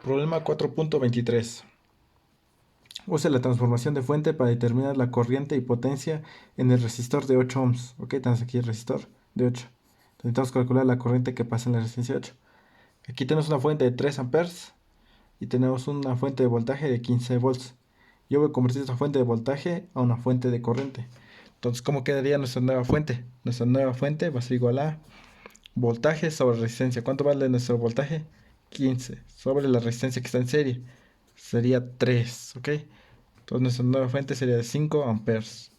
Problema 4.23. Use la transformación de fuente para determinar la corriente y potencia en el resistor de 8 ohms. Ok, tenemos aquí el resistor de 8. Necesitamos calcular la corriente que pasa en la resistencia de 8. Aquí tenemos una fuente de 3 amperes y tenemos una fuente de voltaje de 15 volts. Yo voy a convertir esta fuente de voltaje a una fuente de corriente. Entonces, ¿cómo quedaría nuestra nueva fuente? Nuestra nueva fuente va a ser igual a voltaje sobre resistencia. ¿Cuánto vale nuestro voltaje? 15 sobre la resistencia que está en serie. Sería 3, ¿ok? Entonces nuestra nueva fuente sería de 5 amperes.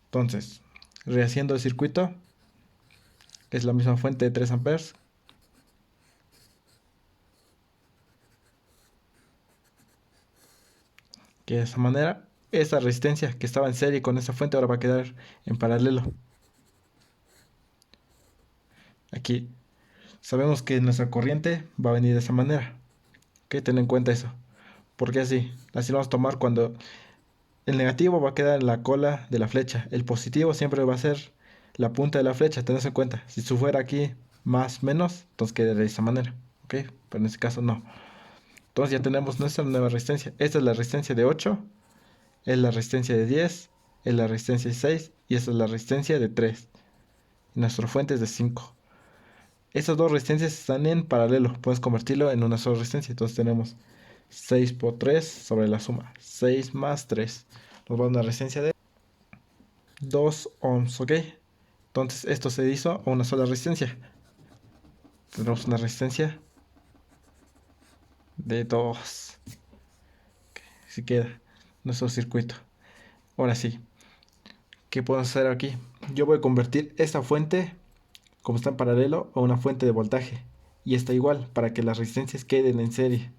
Entonces, rehaciendo el circuito, es la misma fuente de 3 amperes. Que de esa manera, esa resistencia que estaba en serie con esa fuente ahora va a quedar en paralelo. Aquí sabemos que nuestra corriente va a venir de esa manera. Ok, ten en cuenta eso. ¿Por qué así? Así lo vamos a tomar cuando el negativo va a quedar en la cola de la flecha. El positivo siempre va a ser la punta de la flecha. Tenés en cuenta. Si su fuera aquí más menos, entonces quedaría de esa manera. ¿Ok? Pero en este caso no. Entonces ya tenemos nuestra nueva resistencia. Esta es la resistencia de 8. Es la resistencia de 10. Es la resistencia de 6. Y esta es la resistencia de 3. Y nuestra fuente es de 5. Estas dos resistencias están en paralelo. Puedes convertirlo en una sola resistencia. Entonces tenemos 6 por 3 sobre la suma. 6 más 3. Nos va a dar una resistencia de 2 ohms, ¿ok? Entonces esto se hizo a una sola resistencia. Tenemos una resistencia de 2. Así queda nuestro circuito. Ahora sí, ¿qué puedo hacer aquí? Yo voy a convertir esta fuente, como está en paralelo, a una fuente de voltaje. Y está igual, para que las resistencias queden en serie.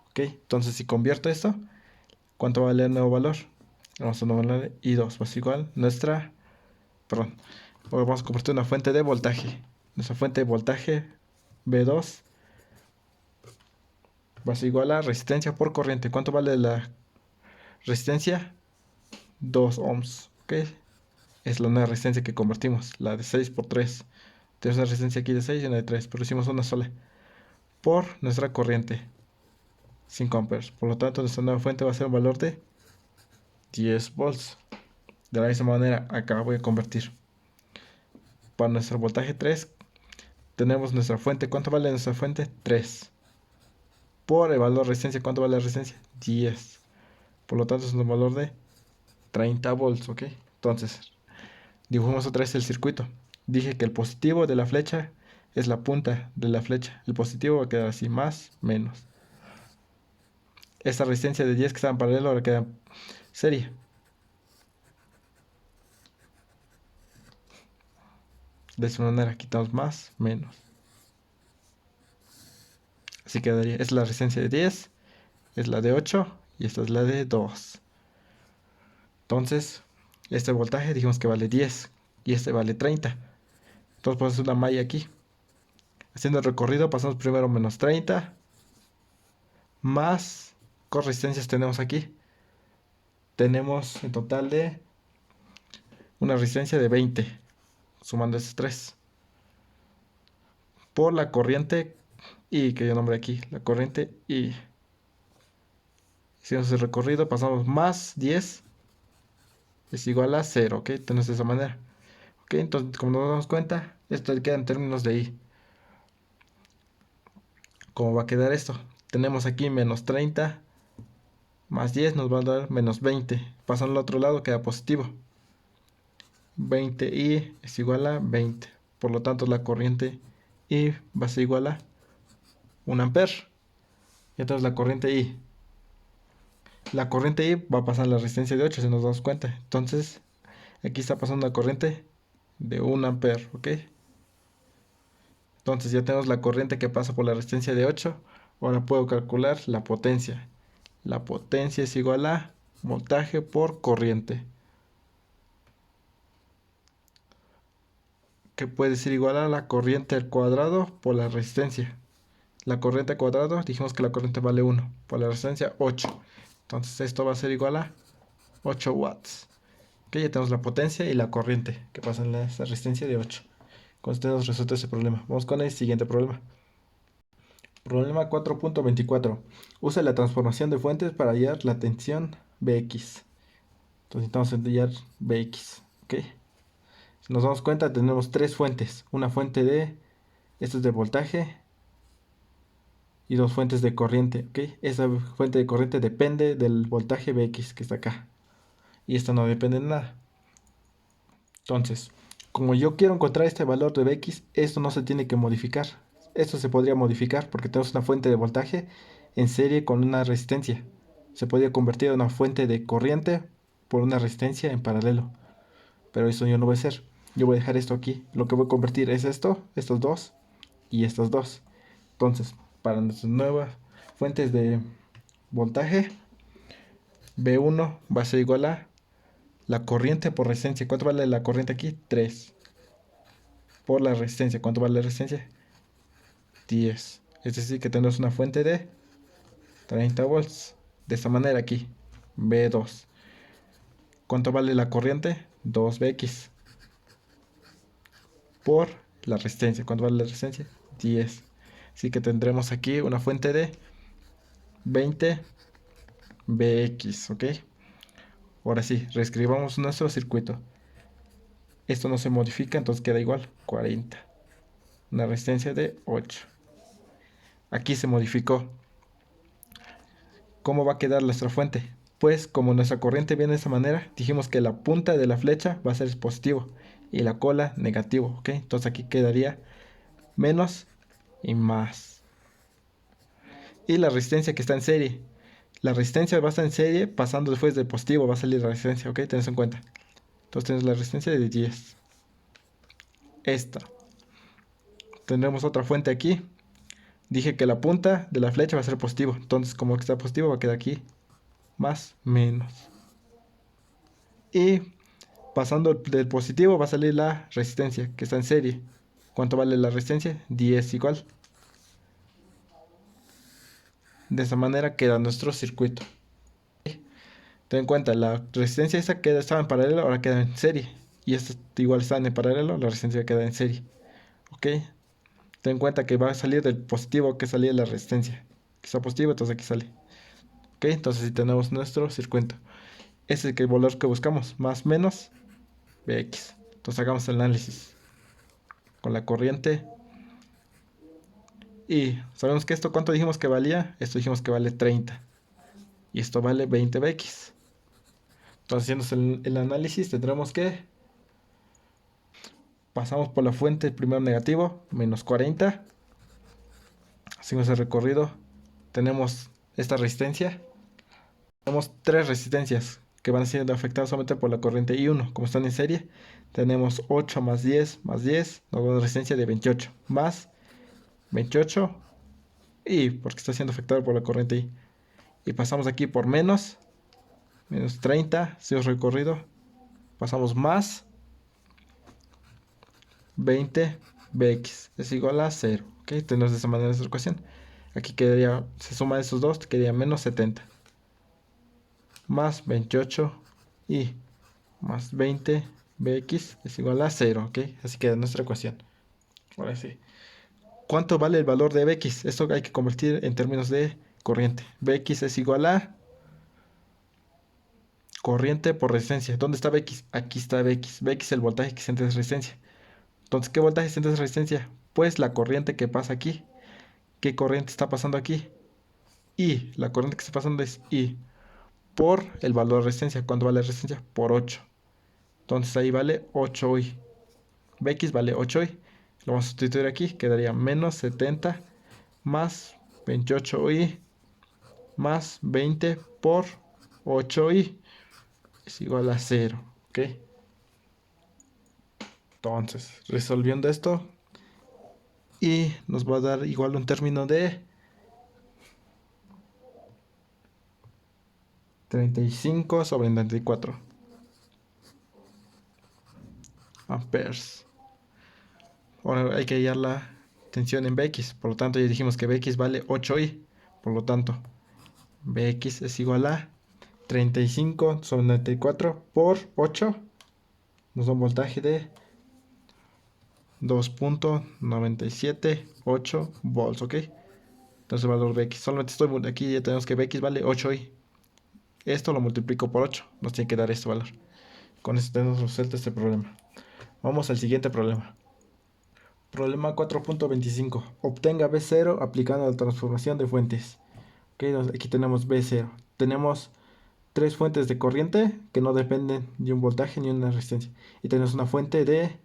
¿Ok? Entonces si convierto esto, ¿cuánto vale el nuevo valor? Vamos a nuevo valor I2, pues igual nuestra, perdón, ahora vamos a convertir una fuente de voltaje. Nuestra fuente de voltaje B2 va a ser igual a resistencia por corriente. ¿Cuánto vale la resistencia? 2 ohms, ¿ok? Es la nueva resistencia que convertimos, la de 6 por 3. Tenemos una resistencia aquí de 6 y una de 3, pero hicimos una sola. Por nuestra corriente, 5 amperes. Por lo tanto, nuestra nueva fuente va a ser un valor de 10 volts. De la misma manera, acá voy a convertir. Para nuestro voltaje 3, tenemos nuestra fuente. ¿Cuánto vale nuestra fuente? 3. Por el valor de resistencia, ¿cuánto vale la resistencia? 10. Por lo tanto, es un valor de 30 volts, ¿ok? Entonces, dibujemos otra vez el circuito. Dije que el positivo de la flecha es la punta de la flecha. El positivo va a quedar así, más, menos. Esta resistencia de 10 que está en paralelo ahora queda en serie. De esta manera quitamos más, menos. Así quedaría. Es la resistencia de 10, es la de 8 y esta es la de 2. Entonces, este voltaje dijimos que vale 10 y este vale 30. Entonces ponemos una malla aquí. Haciendo el recorrido pasamos primero menos 30 más, ¿qué resistencias tenemos aquí? Tenemos en total de una resistencia de 20, sumando estos 3. Por la corriente I, que yo nombré aquí, la corriente I. Hicimos el recorrido, pasamos más 10, es igual a 0, ¿ok? Tenemos de esa manera. Ok, entonces como nos damos cuenta, esto queda en términos de I. ¿Cómo va a quedar esto? Tenemos aquí menos 30 más 10 nos va a dar menos 20. Pasando al otro lado queda positivo. 20i es igual a 20. Por lo tanto, la corriente I va a ser igual a 1 amper. Y entonces la corriente I. La corriente I va a pasar la resistencia de 8, si nos damos cuenta. Entonces, aquí está pasando una corriente de 1 amper, ¿ok? Entonces ya tenemos la corriente que pasa por la resistencia de 8. Ahora puedo calcular la potencia. La potencia es igual a voltaje por corriente, que puede ser igual a la corriente al cuadrado por la resistencia. La corriente al cuadrado, dijimos que la corriente vale 1, por la resistencia 8. Entonces esto va a ser igual a 8 watts. Ok, ya tenemos la potencia y la corriente que pasa en esa resistencia de 8. Con esto nos resuelto ese problema. Vamos con el siguiente problema. Problema 4.24. Usa la transformación de fuentes para hallar la tensión Bx. Entonces necesitamos hallar Bx. ¿Ok? Si nos damos cuenta, tenemos tres fuentes. Una fuente esto es de voltaje, y dos fuentes de corriente. ¿Ok? Esa fuente de corriente depende del voltaje Bx que está acá. Y esta no depende de nada. Entonces, como yo quiero encontrar este valor de Bx, esto no se tiene que modificar. Esto se podría modificar porque tenemos una fuente de voltaje en serie con una resistencia. Se podría convertir en una fuente de corriente por una resistencia en paralelo. Pero eso yo no voy a hacer. Yo voy a dejar esto aquí. Lo que voy a convertir es esto, estos dos y estos dos. Entonces, para nuestras nuevas fuentes de voltaje, B1 va a ser igual a la corriente por resistencia. ¿Cuánto vale la corriente aquí? 3. Por la resistencia. ¿Cuánto vale la resistencia? 10. Es decir, que tenemos una fuente de 30 volts. De esta manera aquí. B2. ¿Cuánto vale la corriente? 2Bx. Por la resistencia. ¿Cuánto vale la resistencia? 10. Así que tendremos aquí una fuente de 20Bx. ¿Ok? Ahora sí, reescribamos nuestro circuito. Esto no se modifica, entonces queda igual. 40. Una resistencia de 8. Aquí se modificó. ¿Cómo va a quedar nuestra fuente? Pues como nuestra corriente viene de esta manera, dijimos que la punta de la flecha va a ser positivo y la cola negativo, ¿ok? Entonces aquí quedaría menos y más. Y la resistencia que está en serie. La resistencia va a estar en serie, pasando después del positivo va a salir la resistencia, ¿ok? Tenés en cuenta. Entonces tenemos la resistencia de 10. Esta. Tendremos otra fuente aquí. Dije que la punta de la flecha va a ser positivo. Entonces como que está positivo va a quedar aquí más menos. Y pasando del positivo va a salir la resistencia que está en serie. ¿Cuánto vale la resistencia? 10 igual. De esa manera queda nuestro circuito. Ten en cuenta, la resistencia esta que estaba en paralelo ahora queda en serie. Y esta igual están en paralelo, la resistencia queda en serie. ¿Ok? Ten en cuenta que va a salir del positivo que salía la resistencia. Que está positivo, entonces aquí sale. ¿Ok? Entonces si tenemos nuestro circuito. Ese es el valor que buscamos. Más menos Bx. Entonces hagamos el análisis. Con la corriente. Y sabemos que esto, ¿cuánto dijimos que valía? Esto dijimos que vale 30. Y esto vale 20Bx. Entonces, haciendo el análisis, tendremos que pasamos por la fuente primero negativo, menos 40. Hacemos el recorrido. Tenemos esta resistencia. Tenemos tres resistencias que van siendo afectadas solamente por la corriente I1. Como están en serie, tenemos 8 más 10 más 10, nos da una resistencia de 28. Más 28 y porque está siendo afectado por la corriente I. Y pasamos aquí por menos 30, si os recorrido. Pasamos más 20Bx es igual a 0. ¿Ok? Tenemos de esa manera esta ecuación. Aquí quedaría, se suma esos dos, quedaría menos 70. Más 28 y más 20Bx es igual a 0. ¿Ok? Así queda nuestra ecuación. Ahora sí. ¿Cuánto vale el valor de Bx? Esto hay que convertir en términos de corriente. Bx es igual a corriente por resistencia. ¿Dónde está Bx? Aquí está Bx. Bx es el voltaje que siente de resistencia. Entonces, ¿qué voltaje siente de resistencia? Pues la corriente que pasa aquí. ¿Qué corriente está pasando aquí? I. La corriente que está pasando es I. Por el valor de resistencia. ¿Cuánto vale la resistencia? Por 8. Entonces ahí vale 8i. Bx vale 8i. Lo vamos a sustituir aquí. Quedaría menos 70 más 28i más 20 por 8i es igual a 0. ¿Ok? Entonces, resolviendo esto, y nos va a dar igual un término de 35 sobre 34 amperes. Ahora hay que hallar la tensión en Bx. Por lo tanto, ya dijimos que Bx vale 8i. Por lo tanto, Bx es igual a 35 sobre 94 por 8. Nos da un voltaje de 2.978 volts, ¿ok? Entonces el valor Bx, solamente estoy aquí, ya tenemos que Bx vale 8i. Esto lo multiplico por 8, nos tiene que dar este valor. Con esto tenemos resuelto este problema. Vamos al siguiente problema. Problema 4.25. Obtenga B0 aplicando la transformación de fuentes. Okay, aquí tenemos B0. Tenemos tres fuentes de corriente que no dependen de un voltaje ni una resistencia. Y tenemos una fuente de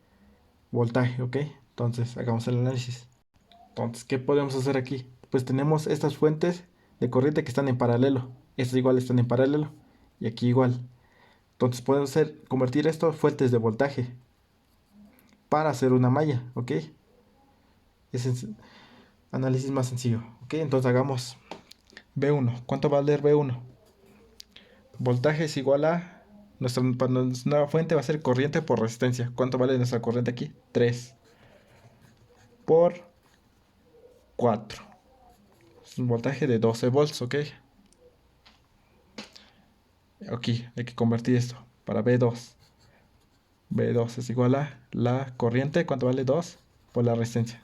voltaje, ¿ok? Entonces, hagamos el análisis. Entonces, ¿qué podemos hacer aquí? Pues tenemos estas fuentes de corriente que están en paralelo. Estas igual están en paralelo. Y aquí igual. Entonces podemos convertir esto a fuentes de voltaje para hacer una malla, ¿ok? Es el análisis más sencillo, ¿ok? Entonces hagamos B1. ¿Cuánto va a valer B1? Voltaje es igual a... para nuestra nueva fuente va a ser corriente por resistencia. ¿Cuánto vale nuestra corriente aquí? 3 por 4. Es un voltaje de 12 volts, ¿ok? Aquí hay que convertir esto para B2. B2 es igual a la corriente. ¿Cuánto vale 2? Por la resistencia.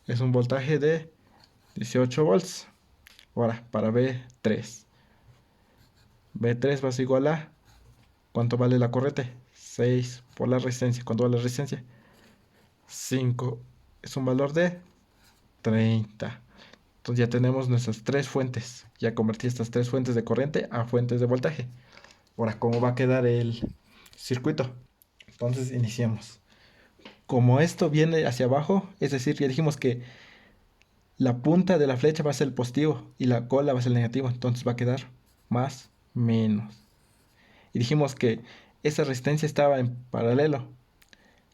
Es un voltaje de 18 volts. Ahora, para B3. B3 va a ser igual a... ¿Cuánto vale la corriente? 6 por la resistencia. ¿Cuánto vale la resistencia? 5. Es un valor de 30. Entonces ya tenemos nuestras tres fuentes. Ya convertí estas tres fuentes de corriente a fuentes de voltaje. Ahora, ¿cómo va a quedar el circuito? Entonces iniciamos. Como esto viene hacia abajo, es decir, ya dijimos que la punta de la flecha va a ser el positivo y la cola va a ser el negativo. Entonces va a quedar más, menos. Y dijimos que esa resistencia estaba en paralelo.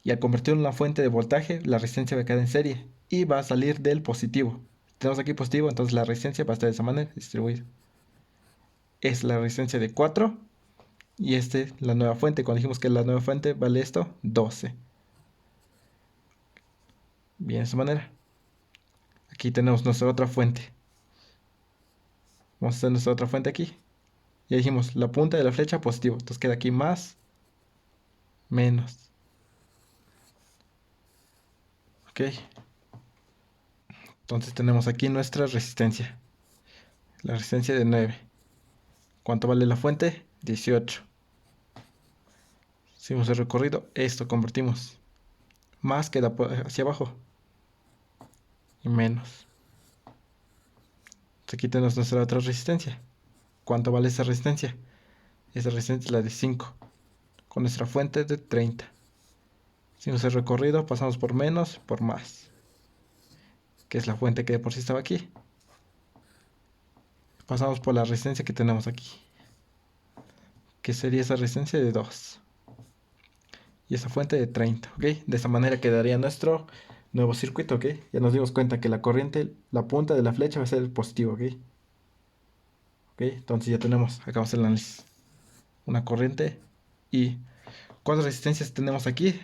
Y al convertirlo en una fuente de voltaje, la resistencia va a quedar en serie. Y va a salir del positivo. Tenemos aquí positivo, entonces la resistencia va a estar de esa manera distribuida. Es la resistencia de 4. Y la nueva fuente. Cuando dijimos que la nueva fuente vale esto, 12. Bien, de esta manera. Aquí tenemos nuestra otra fuente. Vamos a hacer nuestra otra fuente aquí. Ya dijimos, la punta de la flecha positivo. Entonces queda aquí más, menos. Ok. Entonces tenemos aquí nuestra resistencia. La resistencia de 9. ¿Cuánto vale la fuente? 18. Hicimos el recorrido. Esto convertimos. Más queda hacia abajo. Y menos. Entonces aquí tenemos nuestra otra resistencia. ¿Cuánto vale esa resistencia? Esa resistencia es la de 5. Con nuestra fuente de 30. Hicimos el recorrido. Pasamos por menos, por más. Que es la fuente que de por sí estaba aquí. Pasamos por la resistencia que tenemos aquí. Que sería esa resistencia de 2. Y esa fuente de 30, ¿ok? De esa manera quedaría nuestro nuevo circuito, ¿ok? Ya nos dimos cuenta que la corriente, la punta de la flecha va a ser el positivo, ¿ok? ¿Ok? Entonces ya tenemos, acabamos el análisis. Una corriente y... ¿cuántas resistencias tenemos aquí?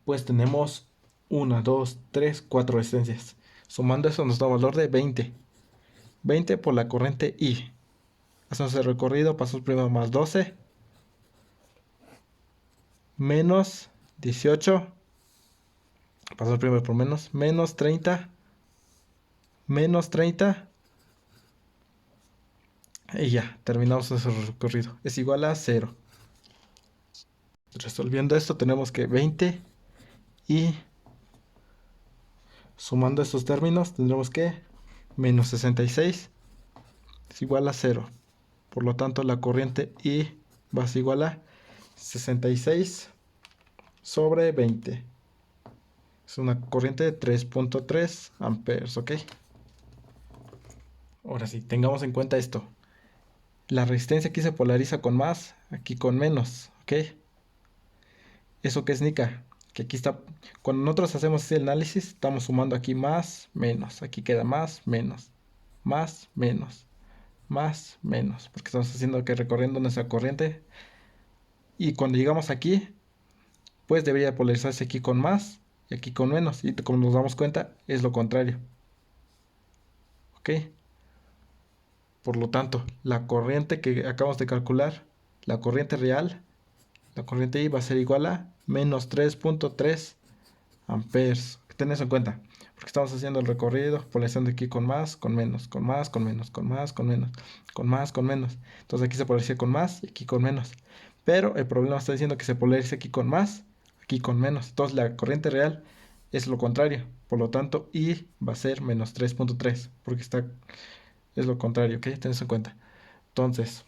Pues tenemos 1, 2, 3, 4 resistencias. Sumando eso nos da un valor de 20. 20 por la corriente I. Hacemos el recorrido, pasamos primero más 12. Menos 18. Pasamos primero por menos. Menos 30. Menos 30. Y ya, terminamos ese recorrido. Es igual a 0. Resolviendo esto tenemos que 20 y sumando estos términos tendremos que menos 66 es igual a 0. Por lo tanto la corriente I va a ser igual a 66 sobre 20. Es una corriente de 3.3 amperes, ¿ok? Ahora sí, tengamos en cuenta esto. La resistencia aquí se polariza con más, aquí con menos, ¿ok? ¿Eso qué significa? Que aquí está, cuando nosotros hacemos ese análisis, estamos sumando aquí más, menos. Aquí queda más, menos. Más, menos. Más, menos. Porque estamos haciendo que recorriendo nuestra corriente. Y cuando llegamos aquí, pues debería polarizarse aquí con más y aquí con menos. Y como nos damos cuenta, es lo contrario. ¿Ok? Por lo tanto, la corriente que acabamos de calcular, la corriente real, la corriente I va a ser igual a menos 3.3 amperes. Ten eso en cuenta. porque estamos haciendo el recorrido, polarizando aquí con más, con menos, con más, con menos, con más, con menos, con más, con menos. Entonces aquí se polariza con más y aquí con menos. Pero el problema está diciendo que se polariza aquí con más, aquí con menos. Entonces la corriente real es lo contrario. Por lo tanto, I va a ser menos 3.3, porque es lo contrario, ¿ok? Ten eso en cuenta. Entonces,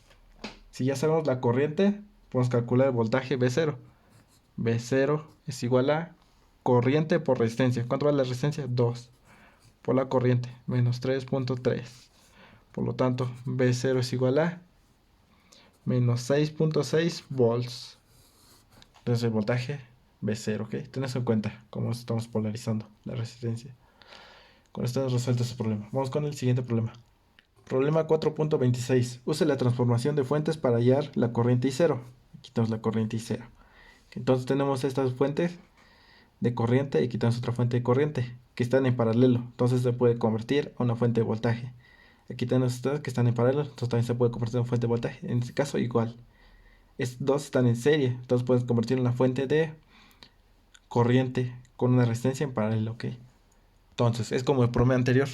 si ya sabemos la corriente, podemos calcular el voltaje V0. V0 es igual a corriente por resistencia. ¿Cuánto vale la resistencia? 2 por la corriente, menos 3.3. Por lo tanto, V0 es igual a menos 6.6 volts. Entonces el voltaje V0, ¿ok? Ten eso en cuenta, cómo estamos polarizando la resistencia. Con esto hemos resuelto ese problema. Vamos con el siguiente problema. Problema 4.26. Use la transformación de fuentes para hallar la corriente I0. Quitamos la corriente I0. Entonces tenemos estas fuentes de corriente y quitamos otra fuente de corriente que están en paralelo. Entonces se puede convertir a una fuente de voltaje. Aquí tenemos estas que están en paralelo. Entonces también se puede convertir en fuente de voltaje. En este caso igual. Estos dos están en serie. Entonces puedes convertir en una fuente de corriente con una resistencia en paralelo. ¿Ok? Entonces es como el problema anterior.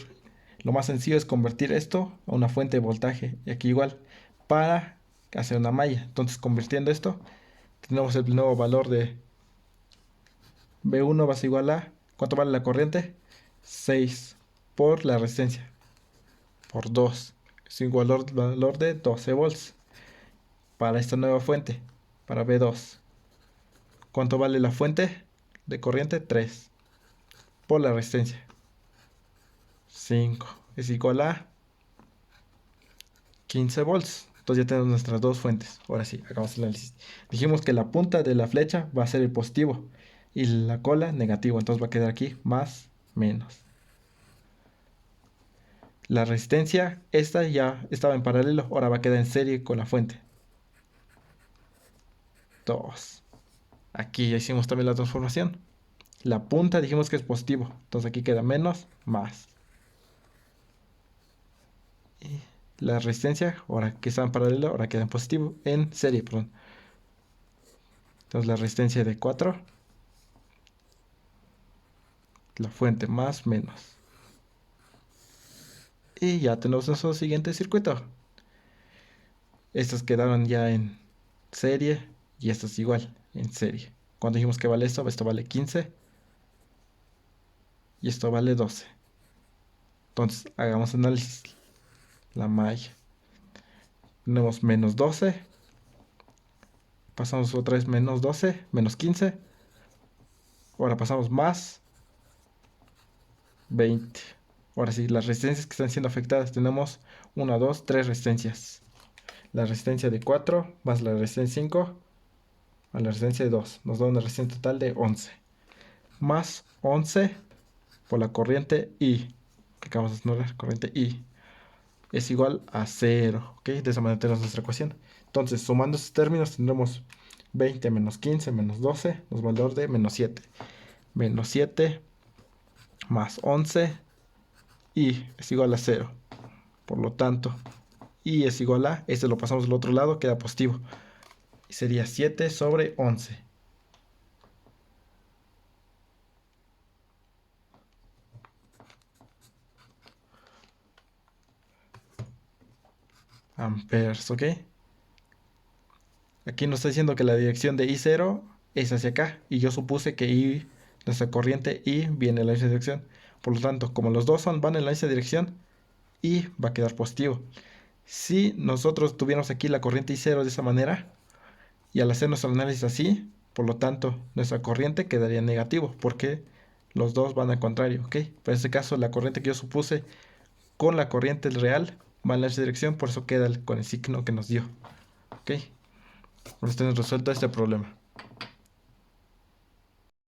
Lo más sencillo es convertir esto a una fuente de voltaje. Y aquí igual. Para hacer una malla. Entonces convirtiendo esto, tenemos el nuevo valor de V1 va a ser igual a... ¿Cuánto vale la corriente? 6 por la resistencia. Por 2. Es igual al valor de 12 volts. Para esta nueva fuente. Para V2. ¿Cuánto vale la fuente de corriente? 3. Por la resistencia. 5. Es igual a 15 volts. Entonces ya tenemos nuestras dos fuentes. Ahora sí, hagamos el análisis. Dijimos que la punta de la flecha va a ser el positivo y la cola negativo. Entonces va a quedar aquí más, menos. La resistencia, esta ya estaba en paralelo. Ahora va a quedar en serie con la fuente. 2. Aquí ya hicimos también la transformación. La punta dijimos que es positivo. Entonces aquí queda menos, más. Y la resistencia, ahora que está en paralelo, ahora queda en positivo, en serie, perdón. Entonces la resistencia de 4, la fuente más, menos. Y ya tenemos nuestro siguiente circuito. Estas quedaron ya en serie y estas igual, en serie. Cuando dijimos que vale esto vale 15 y esto vale 12. Entonces hagamos análisis. La malla. Tenemos menos 12. Pasamos otra vez menos 12, menos 15. Ahora pasamos más 20. Ahora sí, las resistencias que están siendo afectadas. Tenemos 1, 2, 3 resistencias. La resistencia de 4 más la resistencia 5 a la resistencia de 2. Nos da una resistencia total de 11. Más 11 por la corriente I. Que acabamos de ignorar, corriente I. Es igual a 0. ¿Ok? De esa manera tenemos nuestra ecuación. Entonces, sumando estos términos, tendremos 20 menos 15 menos 12. Nos va a dar de menos 7. Menos 7 más 11. Y es igual a 0. Por lo tanto, I es igual a... Este lo pasamos al otro lado, queda positivo. Y sería 7 sobre 11. Amperes, ¿ok? Aquí nos está diciendo que la dirección de I0 es hacia acá. Y yo supuse que I, nuestra corriente I, viene en la misma dirección. Por lo tanto, como los dos van en la misma dirección, I va a quedar positivo. Si nosotros tuviéramos aquí la corriente I0 de esa manera, y al hacer nuestro análisis así, por lo tanto, nuestra corriente quedaría negativo, porque los dos van al contrario, ¿ok? Pero en este caso, la corriente que yo supuse con la corriente real va en la misma dirección, por eso queda con el signo que nos dio, ¿ok? Con esto hemos resuelto este problema.